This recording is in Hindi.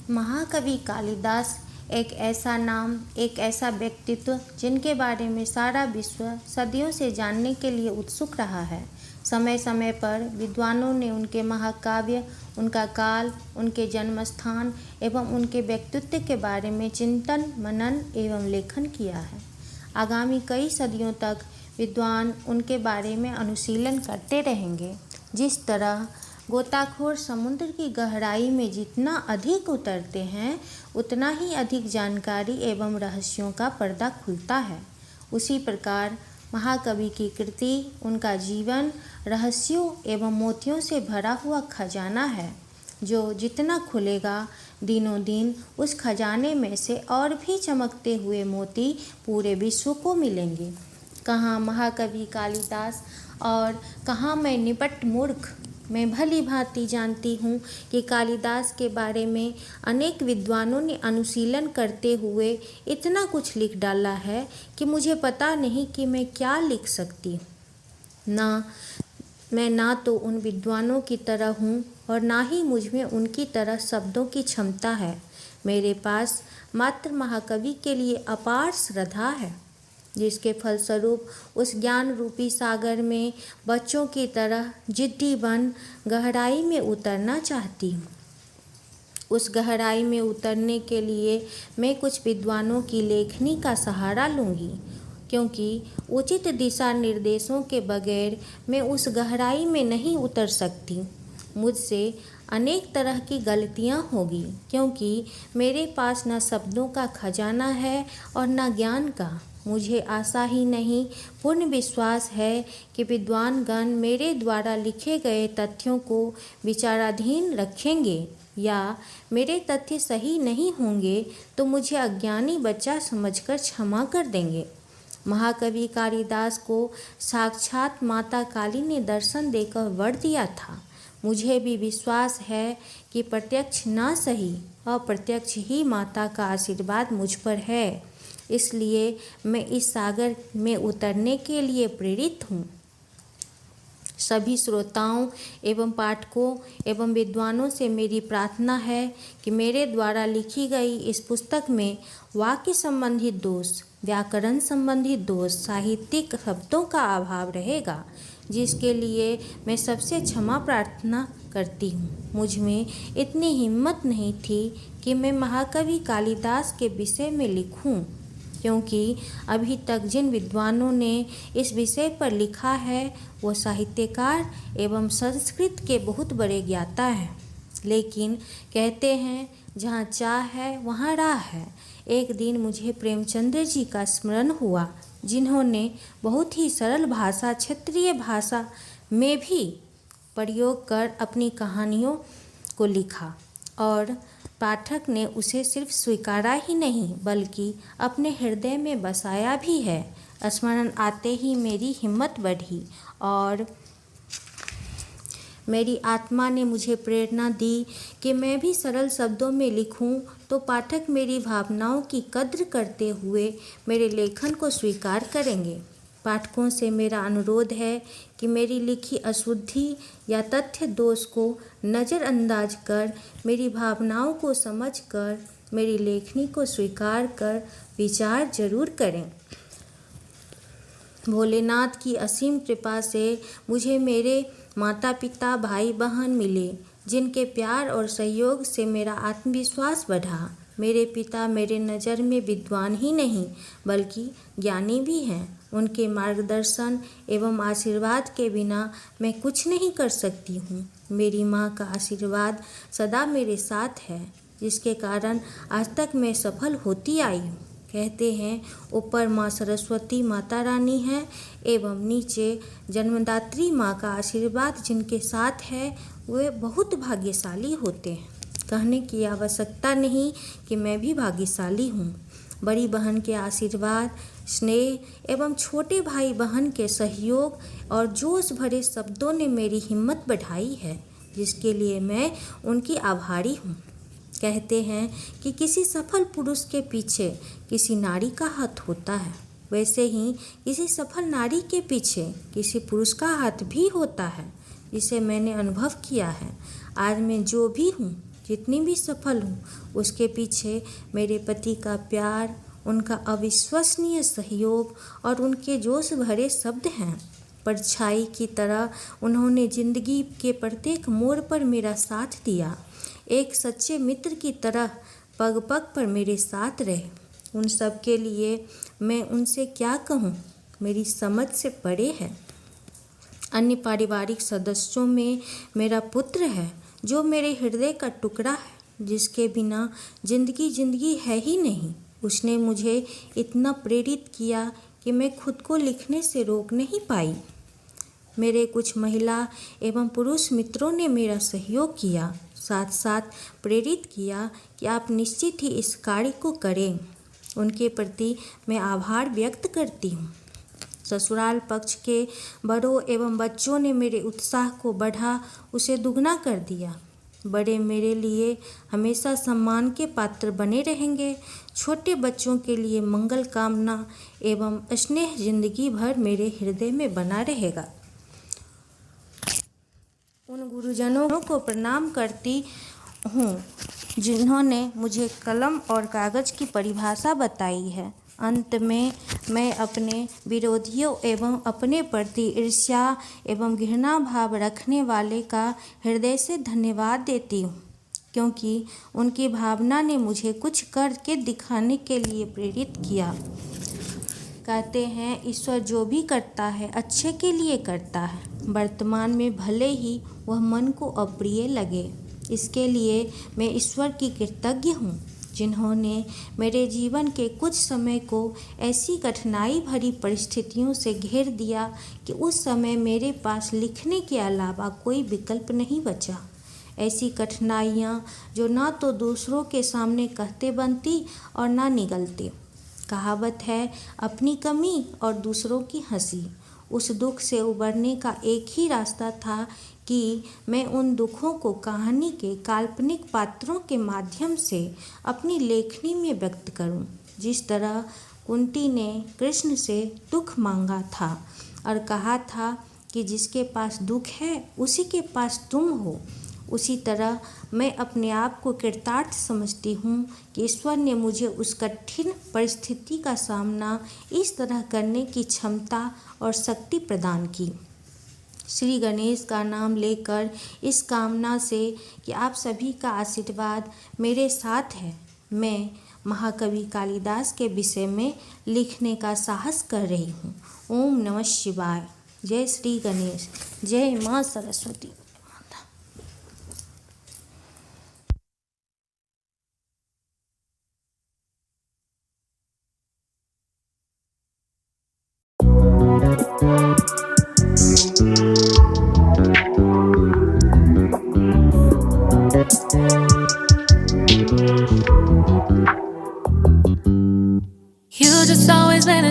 महाकवि कालिदास एक ऐसा नाम, एक ऐसा व्यक्तित्व जिनके बारे में सारा विश्व सदियों से जानने के लिए उत्सुक रहा है। समय समय पर विद्वानों ने उनके महाकाव्य, उनका काल, उनके जन्म स्थान एवं उनके व्यक्तित्व के बारे में चिंतन, मनन एवं लेखन किया है। आगामी कई सदियों तक विद्वान उनके बारे में अनुशीलन करते रहेंगे। जिस तरह गोताखोर समुद्र की गहराई में जितना अधिक उतरते हैं, उतना ही अधिक जानकारी एवं रहस्यों का पर्दा खुलता है। उसी प्रकार महाकवि की कृति उनका जीवन रहस्यों एवं मोतियों से भरा हुआ खजाना है, जो जितना खुलेगा दिनों दिन उस खजाने में से और भी चमकते हुए मोती पूरे विश्व को मिलेंगे। कहाँ महाकवि कालिदास और कहाँ मैं निपट मूर्ख। मैं भली भांति जानती हूँ कि कालिदास के बारे में अनेक विद्वानों ने अनुशीलन करते हुए इतना कुछ लिख डाला है कि मुझे पता नहीं कि मैं क्या लिख सकती। मैं तो उन विद्वानों की तरह हूँ और ना ही मुझमें उनकी तरह शब्दों की क्षमता है। मेरे पास मात्र महाकवि के लिए अपार श्रद्धा है, जिसके फलस्वरूप उस ज्ञान रूपी सागर में बच्चों की तरह जिद्दी बन गहराई में उतरना चाहती हूँ। उस गहराई में उतरने के लिए मैं कुछ विद्वानों की लेखनी का सहारा लूँगी, क्योंकि उचित दिशा निर्देशों के बगैर मैं उस गहराई में नहीं उतर सकती। मुझसे अनेक तरह की गलतियाँ होगी, क्योंकि मेरे पास न शब्दों का खजाना है और न ज्ञान का। मुझे आशा ही नहीं, पूर्ण विश्वास है कि विद्वानगण मेरे द्वारा लिखे गए तथ्यों को विचाराधीन रखेंगे, या मेरे तथ्य सही नहीं होंगे तो मुझे अज्ञानी बच्चा समझकर क्षमा कर देंगे। महाकवि कालिदास को साक्षात माता काली ने दर्शन देकर वर दिया था। मुझे भी विश्वास है कि प्रत्यक्ष ना सही, अप्रत्यक्ष ही माता का आशीर्वाद मुझ पर है। इसलिए मैं इस सागर में उतरने के लिए प्रेरित हूँ। सभी श्रोताओं एवं पाठकों एवं विद्वानों से मेरी प्रार्थना है कि मेरे द्वारा लिखी गई इस पुस्तक में वाक्य संबंधित दोष, व्याकरण संबंधित दोष, साहित्यिक शब्दों का अभाव रहेगा, जिसके लिए मैं सबसे क्षमा प्रार्थना करती हूँ। मुझ में इतनी हिम्मत नहीं थी कि मैं महाकवि कालिदास के विषय में लिखूँ, क्योंकि अभी तक जिन विद्वानों ने इस विषय पर लिखा है वो साहित्यकार एवं संस्कृत के बहुत बड़े ज्ञाता हैं। लेकिन कहते हैं जहाँ चाह है वहाँ राह है। एक दिन मुझे प्रेमचंद्र जी का स्मरण हुआ, जिन्होंने बहुत ही सरल भाषा, क्षेत्रीय भाषा में भी प्रयोग कर अपनी कहानियों को लिखा, और पाठक ने उसे सिर्फ स्वीकारा ही नहीं बल्कि अपने हृदय में बसाया भी है। स्मरण आते ही मेरी हिम्मत बढ़ी और मेरी आत्मा ने मुझे प्रेरणा दी कि मैं भी सरल शब्दों में लिखूं, तो पाठक मेरी भावनाओं की कद्र करते हुए मेरे लेखन को स्वीकार करेंगे। पाठकों से मेरा अनुरोध है कि मेरी लिखी अशुद्धि या तथ्य दोष को नज़रअंदाज कर मेरी भावनाओं को समझकर मेरी लेखनी को स्वीकार कर विचार जरूर करें। भोलेनाथ की असीम कृपा से मुझे मेरे माता पिता, भाई बहन मिले, जिनके प्यार और सहयोग से मेरा आत्मविश्वास बढ़ा। मेरे पिता मेरे नज़र में विद्वान ही नहीं बल्कि ज्ञानी भी हैं। उनके मार्गदर्शन एवं आशीर्वाद के बिना मैं कुछ नहीं कर सकती हूँ। मेरी माँ का आशीर्वाद सदा मेरे साथ है, जिसके कारण आज तक मैं सफल होती आई हूँ। कहते हैं ऊपर माँ सरस्वती माता रानी है एवं नीचे जन्मदात्री माँ का आशीर्वाद जिनके साथ है वे बहुत भाग्यशाली होते हैं। कहने की आवश्यकता नहीं कि मैं भी भाग्यशाली हूँ। बड़ी बहन के आशीर्वाद, स्नेह एवं छोटे भाई बहन के सहयोग और जोश भरे शब्दों ने मेरी हिम्मत बढ़ाई है, जिसके लिए मैं उनकी आभारी हूँ। कहते हैं कि किसी सफल पुरुष के पीछे किसी नारी का हाथ होता है, वैसे ही किसी सफल नारी के पीछे किसी पुरुष का हाथ भी होता है, जिसे मैंने अनुभव किया है। आज मैं जो भी हूँ जितनी भी सफल हूँ उसके पीछे मेरे पति का प्यार, उनका अविश्वसनीय सहयोग और उनके जोश भरे शब्द हैं। परछाई की तरह उन्होंने जिंदगी के प्रत्येक मोड़ पर मेरा साथ दिया। एक सच्चे मित्र की तरह पग पग पर मेरे साथ रहे। उन सब के लिए मैं उनसे क्या कहूँ, मेरी समझ से परे है। अन्य पारिवारिक सदस्यों में मेरा पुत्र है जो मेरे हृदय का टुकड़ा है, जिसके बिना जिंदगी है ही नहीं। उसने मुझे इतना प्रेरित किया कि मैं खुद को लिखने से रोक नहीं पाई। मेरे कुछ महिला एवं पुरुष मित्रों ने मेरा सहयोग किया, साथ साथ प्रेरित किया कि आप निश्चित ही इस कार्य को करें। उनके प्रति मैं आभार व्यक्त करती हूँ। ससुराल पक्ष के बड़ों एवं बच्चों ने मेरे उत्साह को बढ़ा उसे दुगना कर दिया। बड़े मेरे लिए हमेशा सम्मान के पात्र बने रहेंगे। छोटे बच्चों के लिए मंगल कामना एवं स्नेह जिंदगी भर मेरे हृदय में बना रहेगा। उन गुरुजनों को प्रणाम करती हूँ जिन्होंने मुझे कलम और कागज़ की परिभाषा बताई है। अंत में मैं अपने विरोधियों एवं अपने प्रति ईर्ष्या एवं घृणा भाव रखने वाले का हृदय से धन्यवाद देती हूँ, क्योंकि उनकी भावना ने मुझे कुछ करके दिखाने के लिए प्रेरित किया। कहते हैं ईश्वर जो भी करता है अच्छे के लिए करता है। वर्तमान में भले ही वह मन को अप्रिय लगे, इसके लिए मैं ईश्वर की कृतज्ञ हूँ जिन्होंने मेरे जीवन के कुछ समय को ऐसी कठिनाई भरी परिस्थितियों से घेर दिया कि उस समय मेरे पास लिखने के अलावा कोई विकल्प नहीं बचा। ऐसी कठिनाइयाँ जो ना तो दूसरों के सामने कहते बनती और ना निगलती। कहावत है अपनी कमी और दूसरों की हंसी। उस दुख से उबरने का एक ही रास्ता था कि मैं उन दुखों को कहानी के काल्पनिक पात्रों के माध्यम से अपनी लेखनी में व्यक्त करूं। जिस तरह कुंती ने कृष्ण से दुख मांगा था और कहा था कि जिसके पास दुख है उसी के पास तुम हो, उसी तरह मैं अपने आप को कृतार्थ समझती हूँ कि ईश्वर ने मुझे उस कठिन परिस्थिति का सामना इस तरह करने की क्षमता और शक्ति प्रदान की। श्री गणेश का नाम लेकर इस कामना से कि आप सभी का आशीर्वाद मेरे साथ है, मैं महाकवि कालिदास के विषय में लिखने का साहस कर रही हूँ। ओम नमः शिवाय। जय श्री गणेश। जय माँ Saraswati. You just always been a